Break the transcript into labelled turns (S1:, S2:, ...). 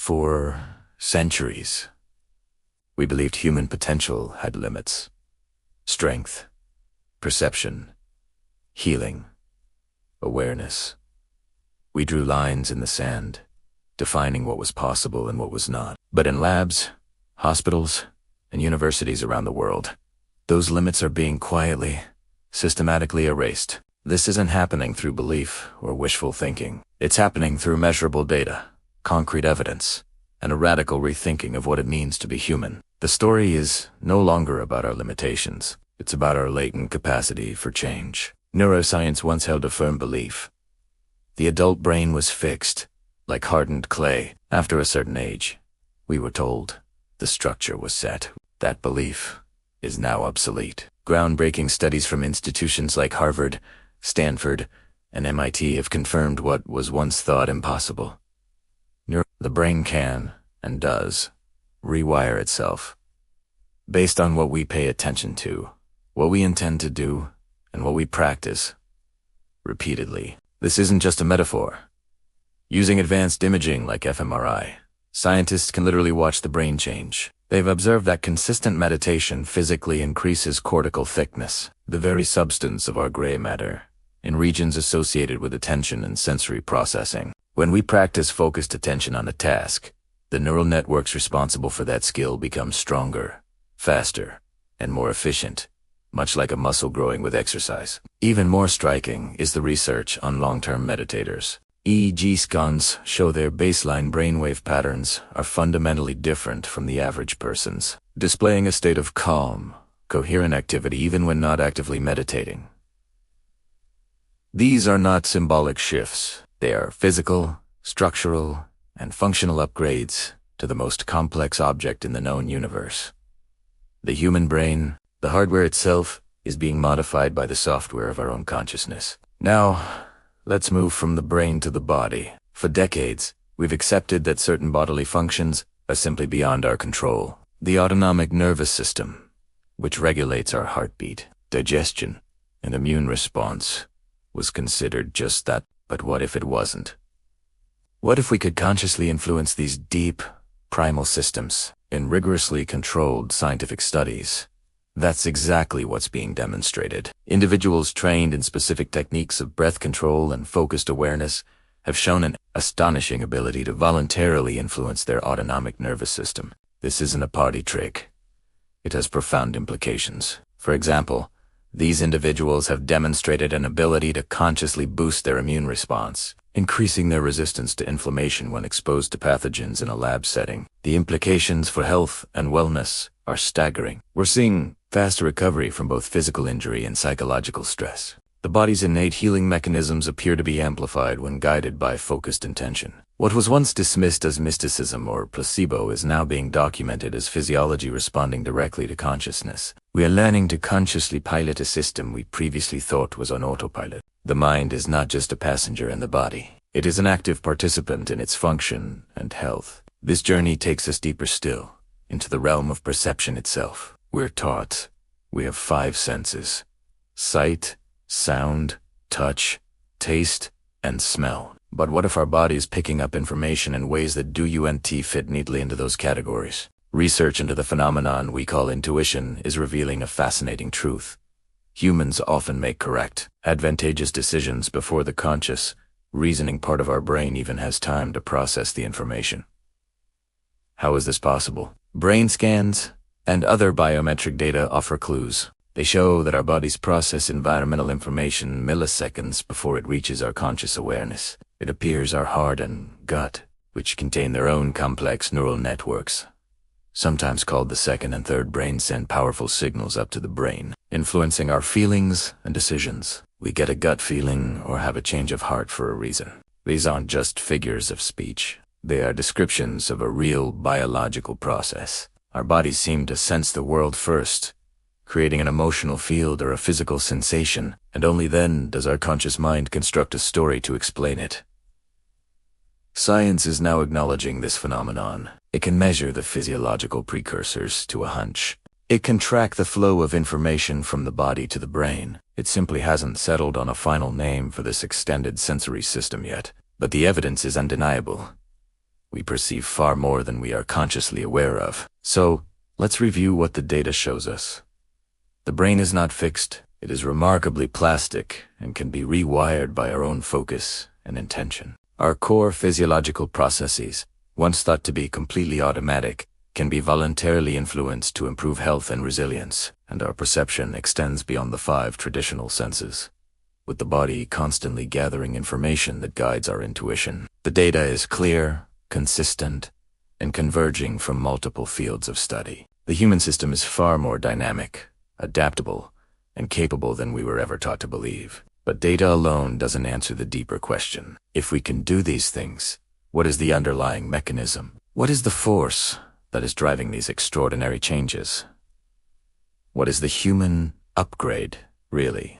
S1: For centuries, we believed human potential had limits. Strength, perception, healing, awareness. We drew lines in the sand, defining what was possible and what was not. But in labs, hospitals, and universities around the world, those limits are being quietly, systematically erased. This isn't happening through belief or wishful thinking. It's happening through measurable data, concrete evidence, and a radical rethinking of what it means to be human. The story is no longer about our limitations. It's about our latent capacity for change. Neuroscience once held a firm belief. The adult brain was fixed, like hardened clay. After a certain age, we were told, the structure was set. That belief is now obsolete. Groundbreaking studies from institutions like Harvard, Stanford, and MIT have confirmed what was once thought impossible. The brain can, and does, rewire itself, based on what we pay attention to, what we intend to do, and what we practice repeatedly. This isn't just a metaphor. Using advanced imaging like fMRI, scientists can literally watch the brain change. They've observed that consistent meditation physically increases cortical thickness, the very substance of our gray matter, in regions associated with attention and sensory processing. When we practice focused attention on a task, the neural networks responsible for that skill become stronger, faster, and more efficient, much like a muscle growing with exercise. Even more striking is the research on long-term meditators. EEG scans show their baseline brainwave patterns are fundamentally different from the average person's, displaying a state of calm, coherent activity even when not actively meditating. These are not symbolic shifts. They are physical, structural, and functional upgrades to the most complex object in the known universe. The human brain, the hardware itself, is being modified by the software of our own consciousness. Now, let's move from the brain to the body. For decades, we've accepted that certain bodily functions are simply beyond our control. The autonomic nervous system, which regulates our heartbeat, digestion, and immune response, was considered just that. But what if it wasn't? What if we could consciously influence these deep, primal systems? In rigorously controlled scientific studies, that's exactly what's being demonstrated. Individuals trained in specific techniques of breath control and focused awareness have shown an astonishing ability to voluntarily influence their autonomic nervous system. This isn't a party trick. It has profound implications. For example, these individuals have demonstrated an ability to consciously boost their immune response, increasing their resistance to inflammation when exposed to pathogens in a lab setting. The implications for health and wellness are staggering. We're seeing faster recovery from both physical injury and psychological stress. The body's innate healing mechanisms appear to be amplified when guided by focused intention. What was once dismissed as mysticism or placebo is now being documented as physiology responding directly to consciousness. We are learning to consciously pilot a system we previously thought was on autopilot. The mind is not just a passenger in the body. It is an active participant in its function and health. This journey takes us deeper still, into the realm of perception itself. We're taught we have 5 senses: sight, sound, touch, taste, and smell. But what if our body is picking up information in ways that don't fit neatly into those categories? Research into the phenomenon we call intuition is revealing a fascinating truth. Humans often make correct, advantageous decisions before the conscious, reasoning part of our brain even has time to process the information. How is this possible? Brain scans and other biometric data offer clues. They show that our bodies process environmental information milliseconds before it reaches our conscious awareness. It appears our heart and gut, which contain their own complex neural networks, sometimes called the second and third brain, send powerful signals up to the brain, influencing our feelings and decisions. We get a gut feeling or have a change of heart for a reason. These aren't just figures of speech. They are descriptions of a real biological process. Our bodies seem to sense the world first, creating an emotional field or a physical sensation, and only then does our conscious mind construct a story to explain it. Science is now acknowledging this phenomenon. It can measure the physiological precursors to a hunch. It can track the flow of information from the body to the brain. It simply hasn't settled on a final name for this extended sensory system yet, but the evidence is undeniable. We perceive far more than we are consciously aware of. So, let's review what the data shows us. The brain is not fixed. It is remarkably plastic and can be rewired by our own focus and intention. Our core physiological processes, once thought to be completely automatic, can be voluntarily influenced to improve health and resilience, and our perception extends beyond the 5 traditional senses, with the body constantly gathering information that guides our intuition. The data is clear, consistent, and converging from multiple fields of study. The human system is far more dynamic, adaptable, and capable than we were ever taught to believe. But data alone doesn't answer the deeper question. If we can do these things, what is the underlying mechanism? What is the force that is driving these extraordinary changes? What is the human upgrade, really?